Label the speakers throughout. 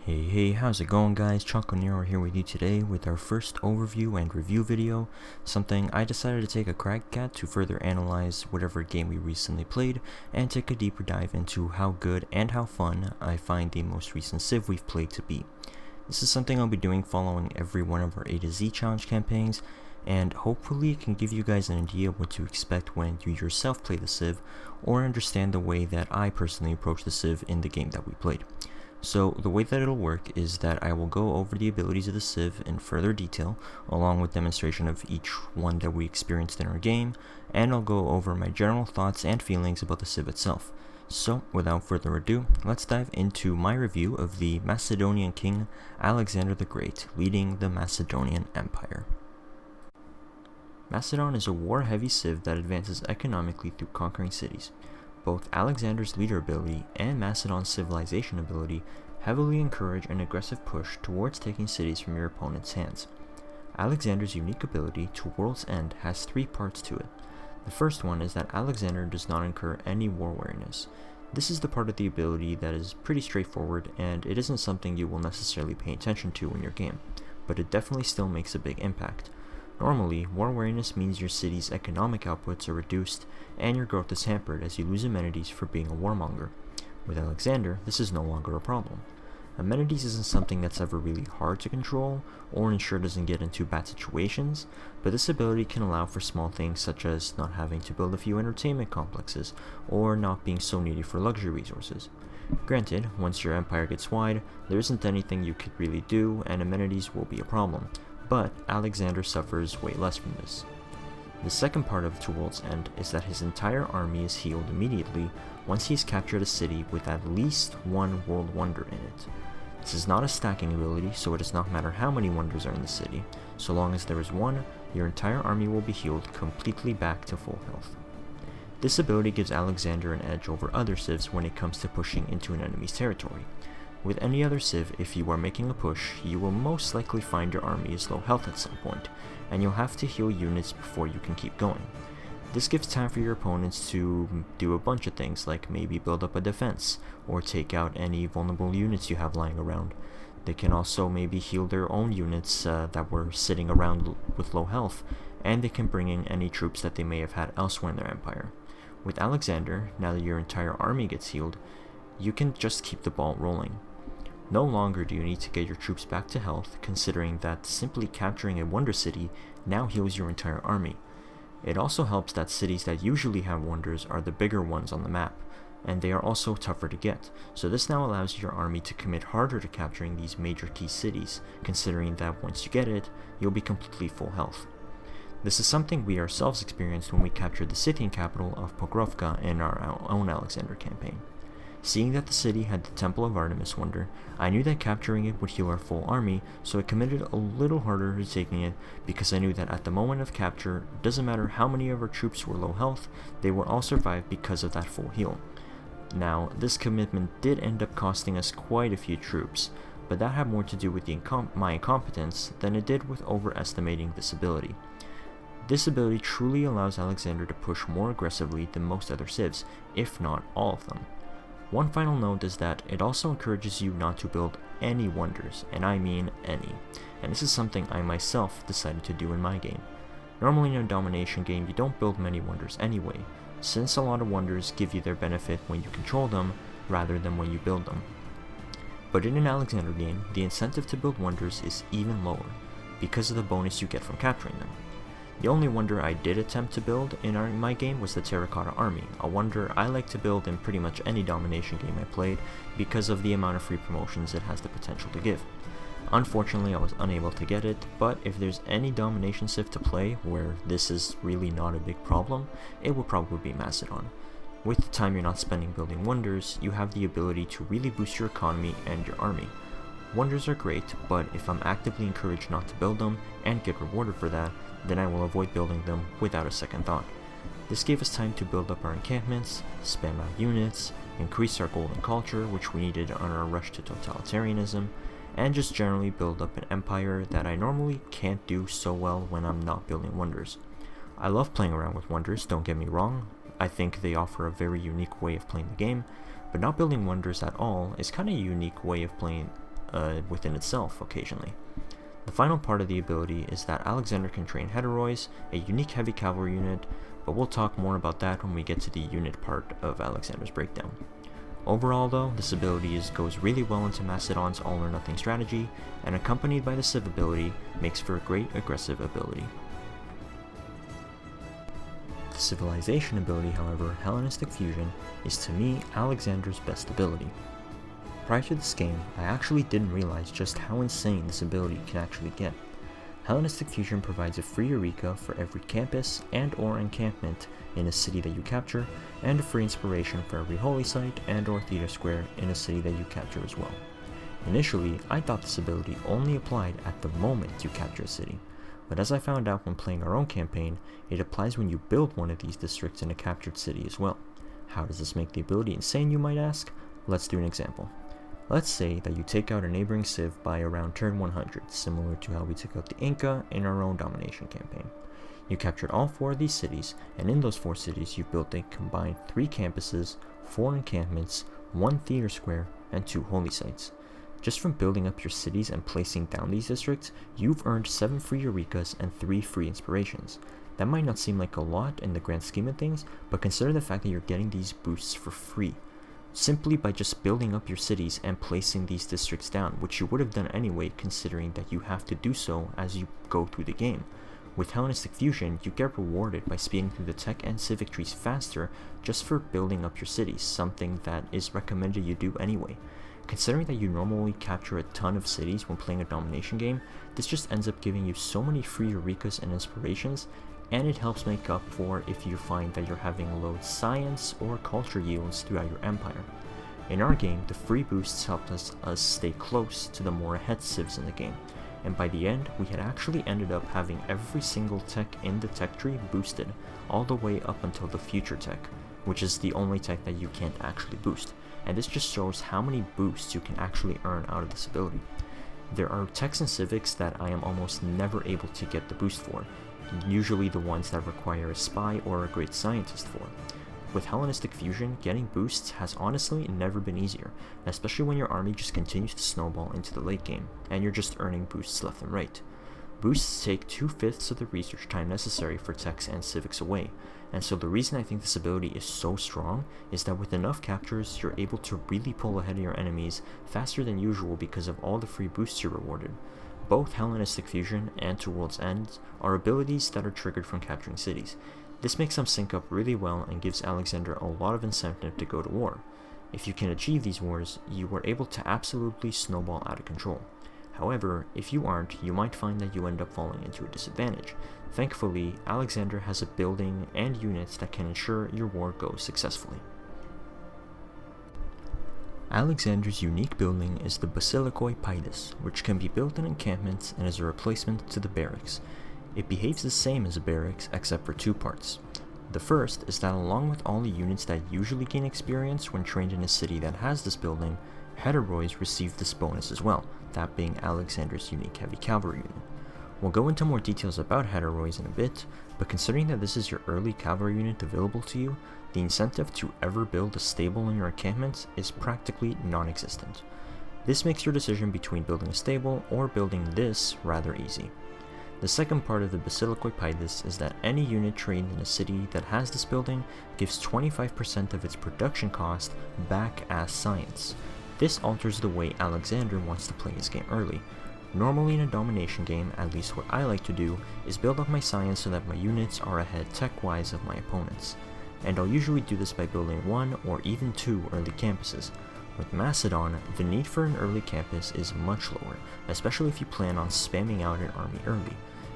Speaker 1: Hey, how's it going guys? Nero here with you today with our first overview and review video, something I decided to take a crack at to further analyze whatever game we recently played and take a deeper dive into how good and how fun I find the most recent Civ we've played to be. This is something I'll be doing following every one of our A to Z challenge campaigns, and hopefully it can give you guys an idea of what to expect when you yourself play the Civ, or understand the way that I personally approach the Civ in the game that we played. So the way that it'll work is that I will go over the abilities of the Civ in further detail, along with demonstration of each one that we experienced in our game, and I'll go over my general thoughts and feelings about the Civ itself. So without further ado, let's dive into my review of the Macedonian king Alexander the Great leading the Macedonian Empire. Macedon is a war-heavy Civ that advances economically through conquering cities. Both Alexander's leader ability and Macedon's civilization ability heavily encourage an aggressive push towards taking cities from your opponent's hands. Alexander's unique ability to World's End has three parts to it. The first one is that Alexander does not incur any war weariness. This is the part of the ability that is pretty straightforward, and it isn't something you will necessarily pay attention to in your game, but it definitely still makes a big impact. Normally, war weariness means your city's economic outputs are reduced and your growth is hampered as you lose amenities for being a warmonger. With Alexander, this is no longer a problem. Amenities isn't something that's ever really hard to control or ensure doesn't get into bad situations, but this ability can allow for small things such as not having to build a few entertainment complexes or not being so needy for luxury resources. Granted, once your empire gets wide, there isn't anything you could really do and amenities will be a problem, but Alexander suffers way less from this. The second part of To World's End is that his entire army is healed immediately once he's captured a city with at least one world wonder in it. This is not a stacking ability, so it does not matter how many wonders are in the city. So long as there is one, your entire army will be healed completely back to full health. This ability gives Alexander an edge over other civs when it comes to pushing into an enemy's territory. With any other civ, if you are making a push, you will most likely find your army is low health at some point, and you'll have to heal units before you can keep going. This gives time for your opponents to do a bunch of things, like maybe build up a defense, or take out any vulnerable units you have lying around. They can also maybe heal their own units that were sitting around with low health, and they can bring in any troops that they may have had elsewhere in their empire. With Alexander, now that your entire army gets healed, you can just keep the ball rolling. No longer do you need to get your troops back to health, considering that simply capturing a wonder city now heals your entire army. It also helps that cities that usually have wonders are the bigger ones on the map, and they are also tougher to get, so this now allows your army to commit harder to capturing these major key cities, considering that once you get it, you'll be completely full health. This is something we ourselves experienced when we captured the Scythian capital of Pokrovka in our own Alexander campaign. Seeing that the city had the Temple of Artemis wonder, I knew that capturing it would heal our full army, so I committed a little harder to taking it because I knew that at the moment of capture, it doesn't matter how many of our troops were low health, they would all survive because of that full heal. Now, this commitment did end up costing us quite a few troops, but that had more to do with my incompetence than it did with overestimating this ability. This ability truly allows Alexander to push more aggressively than most other civs, if not all of them. One final note is that it also encourages you not to build any wonders, and I mean any, and this is something I myself decided to do in my game. Normally in a domination game you don't build many wonders anyway, since a lot of wonders give you their benefit when you control them, rather than when you build them. But in an Alexander game, the incentive to build wonders is even lower, because of the bonus you get from capturing them. The only wonder I did attempt to build in my game was the Terracotta Army, a wonder I like to build in pretty much any domination game I played because of the amount of free promotions it has the potential to give. Unfortunately, I was unable to get it, but if there's any domination civ to play where this is really not a big problem, it will probably be Macedon. With the time you're not spending building wonders, you have the ability to really boost your economy and your army. Wonders are great, but if I'm actively encouraged not to build them and get rewarded for that, then I will avoid building them without a second thought. This gave us time to build up our encampments, spam out units, increase our golden culture, which we needed on our rush to totalitarianism, and just generally build up an empire that I normally can't do so well when I'm not building wonders. I love playing around with wonders, don't get me wrong. I think they offer a very unique way of playing the game, but not building wonders at all is kind of a unique way of playing within itself occasionally. The final part of the ability is that Alexander can train Heterois, a unique heavy cavalry unit, but we'll talk more about that when we get to the unit part of Alexander's breakdown. Overall though, this ability goes really well into Macedon's all-or-nothing strategy, and accompanied by the Civ ability, makes for a great aggressive ability. The Civilization ability, however, Hellenistic Fusion, is to me Alexander's best ability. Prior to this game, I actually didn't realize just how insane this ability can actually get. Hellenistic Fusion provides a free Eureka for every campus and or encampment in a city that you capture, and a free inspiration for every holy site and or theater square in a city that you capture as well. Initially, I thought this ability only applied at the moment you capture a city, but as I found out when playing our own campaign, it applies when you build one of these districts in a captured city as well. How does this make the ability insane, you might ask? Let's do an example. Let's say that you take out a neighboring civ by around turn 100, similar to how we took out the Inca in our own Domination campaign. You captured all 4 of these cities, and in those 4 cities you built a combined 3 campuses, 4 encampments, 1 theater square, and 2 holy sites. Just from building up your cities and placing down these districts, you've earned 7 free Eurekas and 3 free inspirations. That might not seem like a lot in the grand scheme of things, but consider the fact that you're getting these boosts for free, simply by just building up your cities and placing these districts down, which you would have done anyway considering that you have to do so as you go through the game. With Hellenistic Fusion, you get rewarded by speeding through the tech and civic trees faster just for building up your cities, something that is recommended you do anyway. Considering that you normally capture a ton of cities when playing a Domination game, this just ends up giving you so many free Eurekas and inspirations, and it helps make up for if you find that you're having low science or culture yields throughout your empire. In our game, the free boosts helped us stay close to the more ahead civs in the game, and by the end, we had actually ended up having every single tech in the tech tree boosted, all the way up until the future tech, which is the only tech that you can't actually boost, and this just shows how many boosts you can actually earn out of this ability. There are techs and civics that I am almost never able to get the boost for, usually the ones that require a spy or a great scientist for. With Hellenistic Fusion, getting boosts has honestly never been easier, especially when your army just continues to snowball into the late game, and you're just earning boosts left and right. Boosts take 2/5 of the research time necessary for techs and civics away, and so the reason I think this ability is so strong is that with enough captures, you're able to really pull ahead of your enemies faster than usual because of all the free boosts you're rewarded. Both Hellenistic Fusion and To World's End are abilities that are triggered from capturing cities. This makes them sync up really well and gives Alexander a lot of incentive to go to war. If you can achieve these wars, you are able to absolutely snowball out of control. However, if you aren't, you might find that you end up falling into a disadvantage. Thankfully, Alexander has a building and units that can ensure your war goes successfully. Alexander's unique building is the Basilikoi Paides, which can be built in encampments and is a replacement to the barracks. It behaves the same as a barracks except for 2 parts. The first is that along with all the units that usually gain experience when trained in a city that has this building, Heterois receive this bonus as well, that being Alexander's unique heavy cavalry unit. We'll go into more details about Heterois in a bit, but considering that this is your early cavalry unit available to you, the incentive to ever build a stable in your encampments is practically non-existent. This makes your decision between building a stable or building this rather easy. The second part of the Basilikoi Paides is that any unit trained in a city that has this building gives 25% of its production cost back as science. This alters the way Alexander wants to play his game early. Normally in a Domination game, at least what I like to do, is build up my science so that my units are ahead tech-wise of my opponents. And I'll usually do this by building 1 or even 2 early campuses. With Macedon, the need for an early campus is much lower, especially if you plan on spamming out an army early.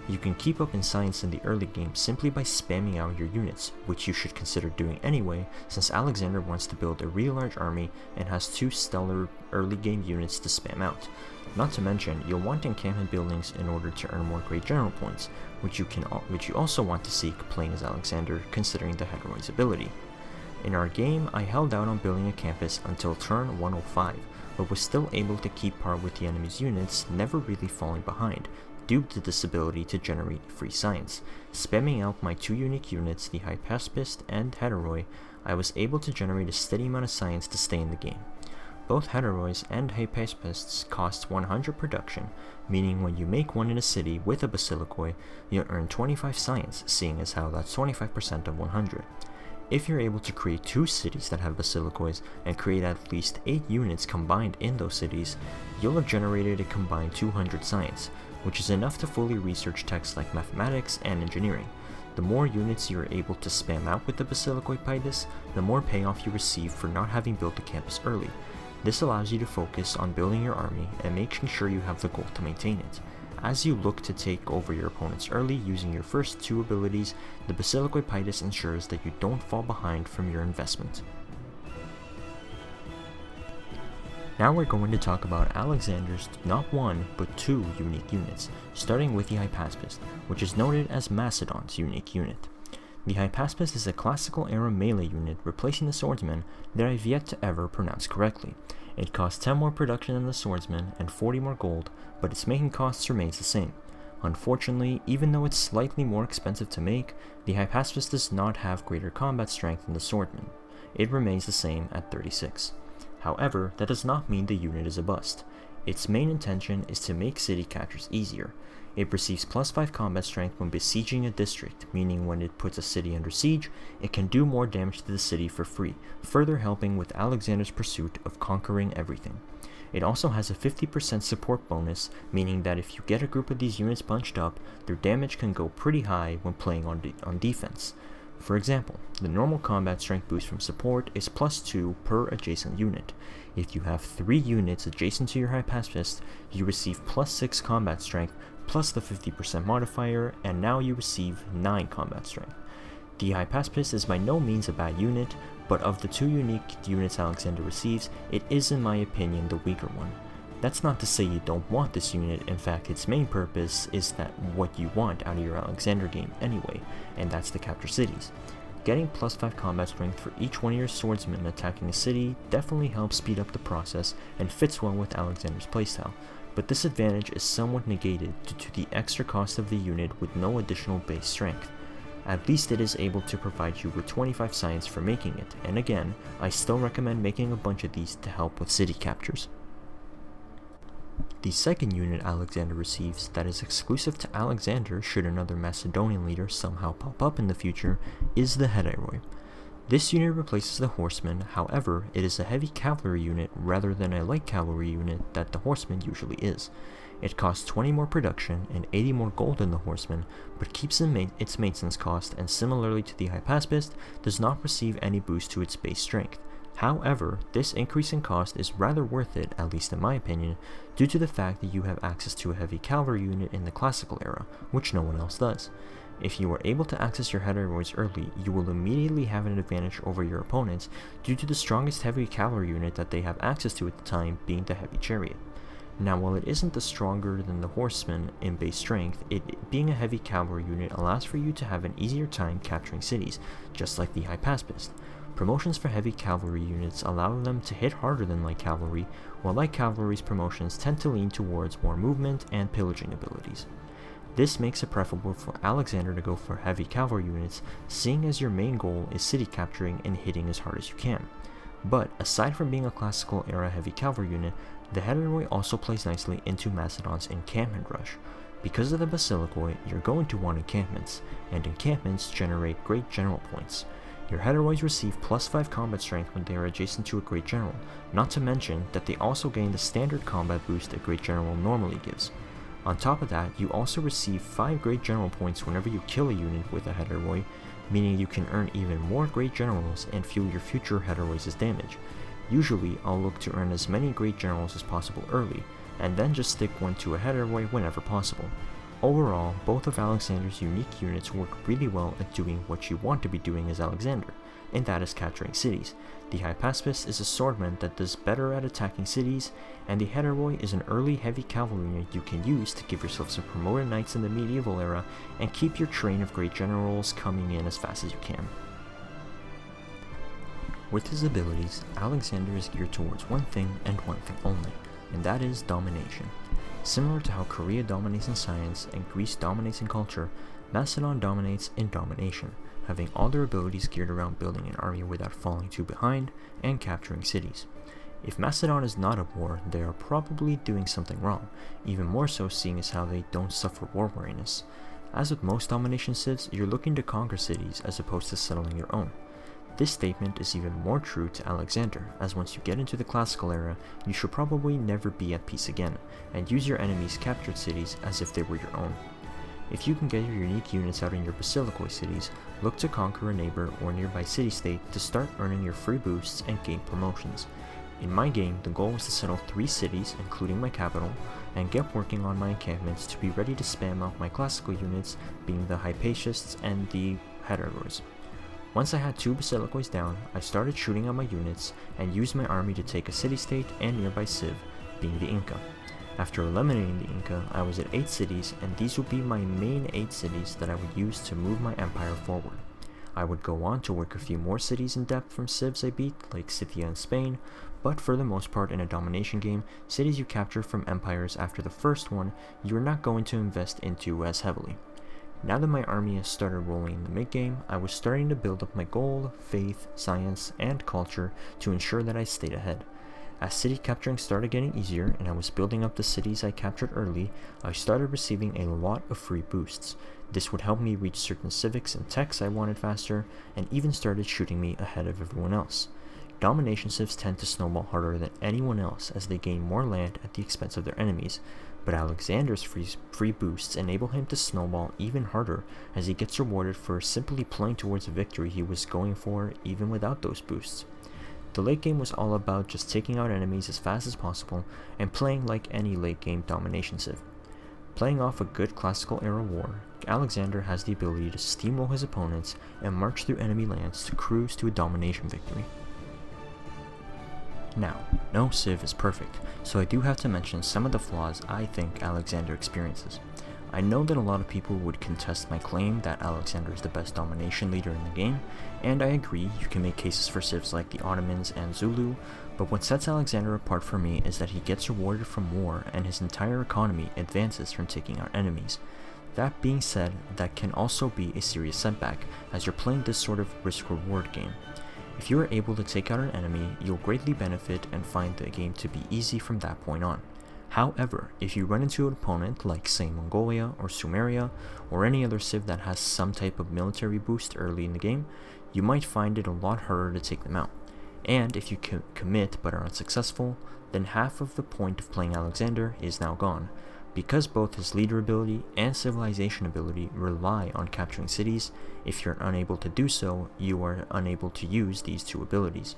Speaker 1: You can keep up in science in the early game simply by spamming out your units, which you should consider doing anyway, since Alexander wants to build a really large army and has 2 stellar early game units to spam out. Not to mention, you'll want encampment buildings in order to earn more great general points, which you also want to seek playing as Alexander, considering the Heterois ability. In our game, I held out on building a campus until turn 105, but was still able to keep par with the enemy's units, never really falling behind, due to this ability to generate free science. Spamming out my 2 unique units, the Hypaspist and Heteroi, I was able to generate a steady amount of science to stay in the game. Both Heterois and Hypaspists cost 100 production, meaning when you make one in a city with a Basilikoi, you'll earn 25 science, seeing as how that's 25% of 100. If you're able to create 2 cities that have Basilikois and create at least 8 units combined in those cities, you'll have generated a combined 200 science, which is enough to fully research texts like mathematics and engineering. The more units you are able to spam out with the Basilikoi Paidas, the more payoff you receive for not having built the campus early. This allows you to focus on building your army and making sure you have the goal to maintain it. As you look to take over your opponents early using your first 2 abilities, the Basilikoi Paidas ensures that you don't fall behind from your investment. Now we're going to talk about Alexander's not 1 but 2 unique units, starting with the Hypaspist, which is noted as Macedon's unique unit. The Hypaspist is a classical era melee unit replacing the swordsman that I've yet to ever pronounce correctly. It costs 10 more production than the swordsman and 40 more gold, but its making costs remains the same. Unfortunately, even though it's slightly more expensive to make, the Hypaspist does not have greater combat strength than the swordsman. It remains the same at 36. However, that does not mean the unit is a bust. Its main intention is to make city captures easier. It receives plus 5 combat strength when besieging a district, meaning when it puts a city under siege, it can do more damage to the city for free, further helping with Alexander's pursuit of conquering everything. It also has a 50% support bonus, meaning that if you get a group of these units bunched up, their damage can go pretty high when playing on defense. For example, the normal combat strength boost from support is plus 2 per adjacent unit. If you have 3 units adjacent to your Hypaspist, you receive plus 6 combat strength plus the 50% modifier, and now you receive 9 combat strength. The Hypaspist is by no means a bad unit, but of the 2 unique units Alexander receives, it is in my opinion the weaker one. That's not to say you don't want this unit, in fact its main purpose is that what you want out of your Alexander game anyway, and that's to capture cities. Getting plus 5 combat strength for each one of your swordsmen attacking a city definitely helps speed up the process and fits well with Alexander's playstyle, but this advantage is somewhat negated due to the extra cost of the unit with no additional base strength. At least it is able to provide you with 25 science for making it, and again, I still recommend making a bunch of these to help with city captures. The second unit Alexander receives that is exclusive to Alexander should another Macedonian leader somehow pop up in the future is the Heteroi. This unit replaces the horseman, however, it is a heavy cavalry unit rather than a light cavalry unit that the horseman usually is. It costs 20 more production and 80 more gold than the horseman, but keeps its maintenance cost and similarly to the Hypaspist, does not receive any boost to its base strength. However, this increase in cost is rather worth it, at least in my opinion, due to the fact that you have access to a heavy cavalry unit in the classical era, which no one else does. If you are able to access your Heteroids early, you will immediately have an advantage over your opponents due to the strongest heavy cavalry unit that they have access to at the time being the heavy chariot. Now, while it isn't the stronger than the horseman in base strength, it being a heavy cavalry unit allows for you to have an easier time capturing cities, just like the Hypaspist. Promotions for heavy cavalry units allow them to hit harder than light cavalry, while light cavalry's promotions tend to lean towards more movement and pillaging abilities. This makes it preferable for Alexander to go for heavy cavalry units, seeing as your main goal is city capturing and hitting as hard as you can. But aside from being a classical era heavy cavalry unit, the Heteroi also plays nicely into Macedon's encampment rush. Because of the Basilikoi, you're going to want encampments, and encampments generate great general points. Your Heteroids receive plus 5 combat strength when they are adjacent to a great general, not to mention that they also gain the standard combat boost a great general normally gives. On top of that, you also receive 5 great general points whenever you kill a unit with a Heteroi, meaning you can earn even more great generals and fuel your future Heteroids' damage. Usually, I'll look to earn as many great generals as possible early, and then just stick one to a Heteroi whenever possible. Overall, both of Alexander's unique units work really well at doing what you want to be doing as Alexander, and that is capturing cities. The Hypaspist is a swordman that does better at attacking cities, and the Heteroi is an early heavy cavalry unit you can use to give yourself some promoted knights in the medieval era and keep your train of great generals coming in as fast as you can. With his abilities, Alexander is geared towards one thing and one thing only, and that is domination. Similar to how Korea dominates in science and Greece dominates in culture, Macedon dominates in domination, having all their abilities geared around building an army without falling too behind and capturing cities. If Macedon is not at war, they are probably doing something wrong, even more so seeing as how they don't suffer war weariness. As with most domination civs, you're looking to conquer cities as opposed to settling your own. This statement is even more true to Alexander, as once you get into the classical era, you should probably never be at peace again, and use your enemy's captured cities as if they were your own. If you can get your unique units out in your basilicoi cities, look to conquer a neighbor or nearby city-state to start earning your free boosts and gain promotions. In my game, the goal was to settle 3 cities, including my capital, and get working on my encampments to be ready to spam out my classical units, being the Hypatiasts and the Heterors. Once I had 2 basilicois down, I started shooting at my units and used my army to take a city-state and nearby civ, being the Inca. After eliminating the Inca, I was at 8 cities, and these would be my main 8 cities that I would use to move my empire forward. I would go on to work a few more cities in depth from civs I beat, like Scythia and Spain, but for the most part in a domination game, cities you capture from empires after the first one, you are not going to invest into as heavily. Now that my army has started rolling in the mid-game, I was starting to build up my gold, faith, science, and culture to ensure that I stayed ahead. As city capturing started getting easier and I was building up the cities I captured early, I started receiving a lot of free boosts. This would help me reach certain civics and techs I wanted faster, and even started shooting me ahead of everyone else. Domination civs tend to snowball harder than anyone else as they gain more land at the expense of their enemies, but Alexander's free boosts enable him to snowball even harder as he gets rewarded for simply playing towards a victory he was going for even without those boosts. The late game was all about just taking out enemies as fast as possible and playing like any late game domination civ. Playing off a good classical era war, Alexander has the ability to steamroll his opponents and march through enemy lands to cruise to a domination victory. Now, no civ is perfect, so I do have to mention some of the flaws I think Alexander experiences. I know that a lot of people would contest my claim that Alexander is the best domination leader in the game, and I agree you can make cases for civs like the Ottomans and Zulu, but what sets Alexander apart for me is that he gets rewarded from war and his entire economy advances from taking out enemies. That being said, that can also be a serious setback as you're playing this sort of risk-reward game. If you are able to take out an enemy, you'll greatly benefit and find the game to be easy from that point on. However, if you run into an opponent like say Mongolia or Sumeria, or any other civ that has some type of military boost early in the game, you might find it a lot harder to take them out. And if you commit but are unsuccessful, then half of the point of playing Alexander is now gone. Because both his leader ability and civilization ability rely on capturing cities, if you're unable to do so, you are unable to use these 2 abilities.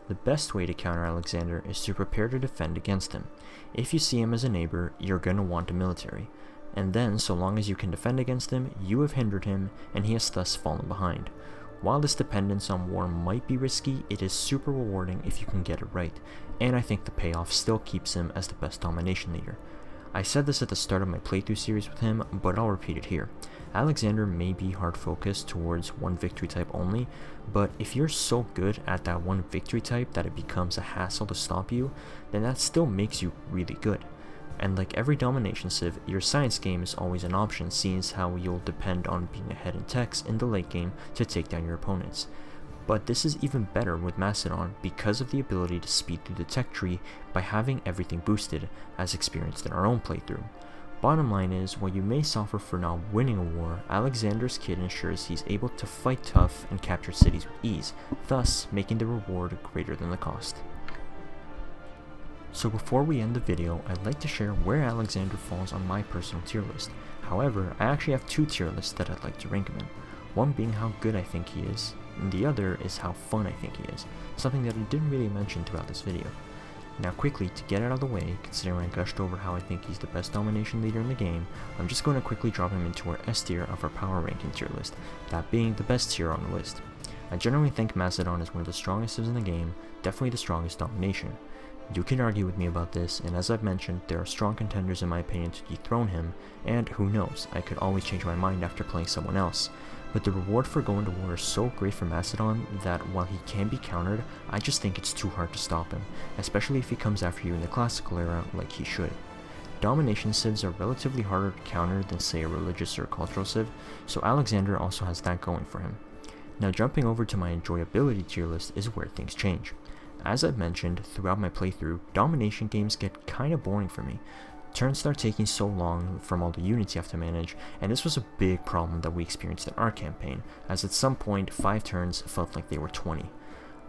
Speaker 1: The best way to counter Alexander is to prepare to defend against him. If you see him as a neighbor, you're going to want a military. And then, so long as you can defend against him, you have hindered him, and he has thus fallen behind. While this dependence on war might be risky, it is super rewarding if you can get it right, and I think the payoff still keeps him as the best domination leader. I said this at the start of my playthrough series with him, but I'll repeat it here. Alexander may be hard focused towards one victory type only, but if you're so good at that one victory type that it becomes a hassle to stop you, then that still makes you really good. And like every domination civ, your science game is always an option, seeing as how you'll depend on being ahead in techs in the late game to take down your opponents. But this is even better with Macedon because of the ability to speed through the tech tree by having everything boosted, as experienced in our own playthrough. Bottom line is, while you may suffer for not winning a war, Alexander's kit ensures he's able to fight tough and capture cities with ease, thus making the reward greater than the cost. So before we end the video, I'd like to share where Alexander falls on my personal tier list. However, I actually have 2 tier lists that I'd like to rank him in. One being how good I think he is, and the other is how fun I think he is, something that I didn't really mention throughout this video. Now quickly, to get it out of the way, considering I gushed over how I think he's the best domination leader in the game, I'm just going to quickly drop him into our S tier of our power ranking tier list, that being the best tier on the list. I generally think Macedon is one of the strongest civs in the game, definitely the strongest domination. You can argue with me about this, and as I've mentioned, there are strong contenders in my opinion to dethrone him, and who knows, I could always change my mind after playing someone else. But the reward for going to war is so great for Macedon that while he can be countered, I just think it's too hard to stop him, especially if he comes after you in the classical era like he should. Domination civs are relatively harder to counter than say a religious or cultural civ, so Alexander also has that going for him. Now jumping over to my enjoyability tier list is where things change. As I've mentioned throughout my playthrough, domination games get kinda boring for me. Turns start taking so long from all the units you have to manage, and this was a big problem that we experienced in our campaign, as at some point 5 turns felt like they were 20.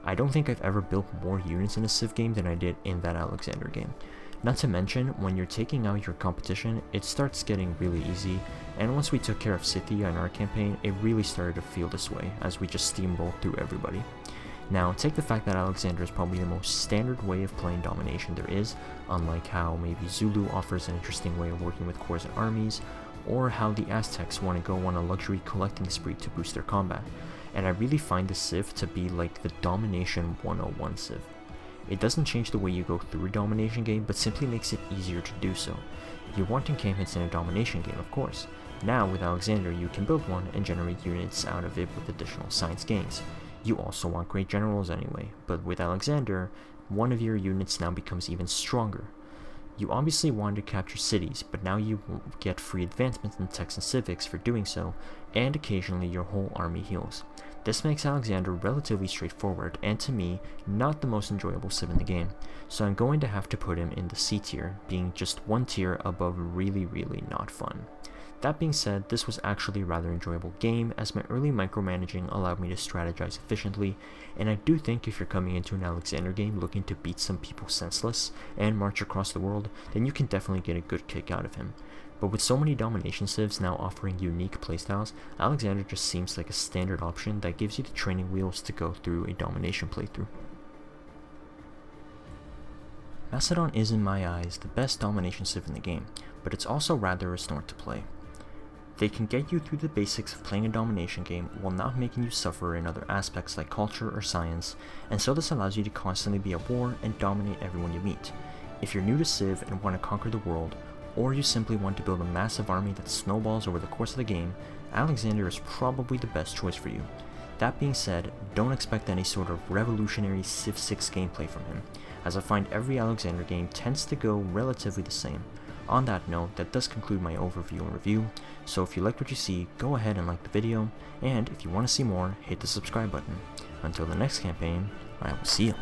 Speaker 1: I don't think I've ever built more units in a Civ game than I did in that Alexander game. Not to mention, when you're taking out your competition, it starts getting really easy, and once we took care of Scythia in our campaign, it really started to feel this way, as we just steamrolled through everybody. Now, take the fact that Alexander is probably the most standard way of playing domination there is, unlike how maybe Zulu offers an interesting way of working with corps and armies, or how the Aztecs want to go on a luxury collecting spree to boost their combat, and I really find the Civ to be like the Domination 101 Civ. It doesn't change the way you go through a domination game, but simply makes it easier to do so. You want camp hits in a domination game, of course. Now, with Alexander, you can build one and generate units out of it with additional science gains. You also want great generals anyway, but with Alexander, one of your units now becomes even stronger. You obviously wanted to capture cities, but now you get free advancements in techs and civics for doing so, and occasionally your whole army heals. This makes Alexander relatively straightforward, and to me, not the most enjoyable Civ in the game, so I'm going to have to put him in the C tier, being just one tier above really not fun. That being said, this was actually a rather enjoyable game, as my early micromanaging allowed me to strategize efficiently, and I do think if you're coming into an Alexander game looking to beat some people senseless and march across the world, then you can definitely get a good kick out of him. But with so many domination civs now offering unique playstyles, Alexander just seems like a standard option that gives you the training wheels to go through a domination playthrough. Macedon is in my eyes the best domination civ in the game, but it's also rather a snort to play. They can get you through the basics of playing a domination game while not making you suffer in other aspects like culture or science, and so this allows you to constantly be at war and dominate everyone you meet. If you're new to Civ and want to conquer the world, or you simply want to build a massive army that snowballs over the course of the game, Alexander is probably the best choice for you. That being said, don't expect any sort of revolutionary Civ 6 gameplay from him, as I find every Alexander game tends to go relatively the same. On that note, that does conclude my overview and review, so if you like what you see, go ahead and like the video, and if you want to see more, hit the subscribe button. Until the next campaign, I will see you.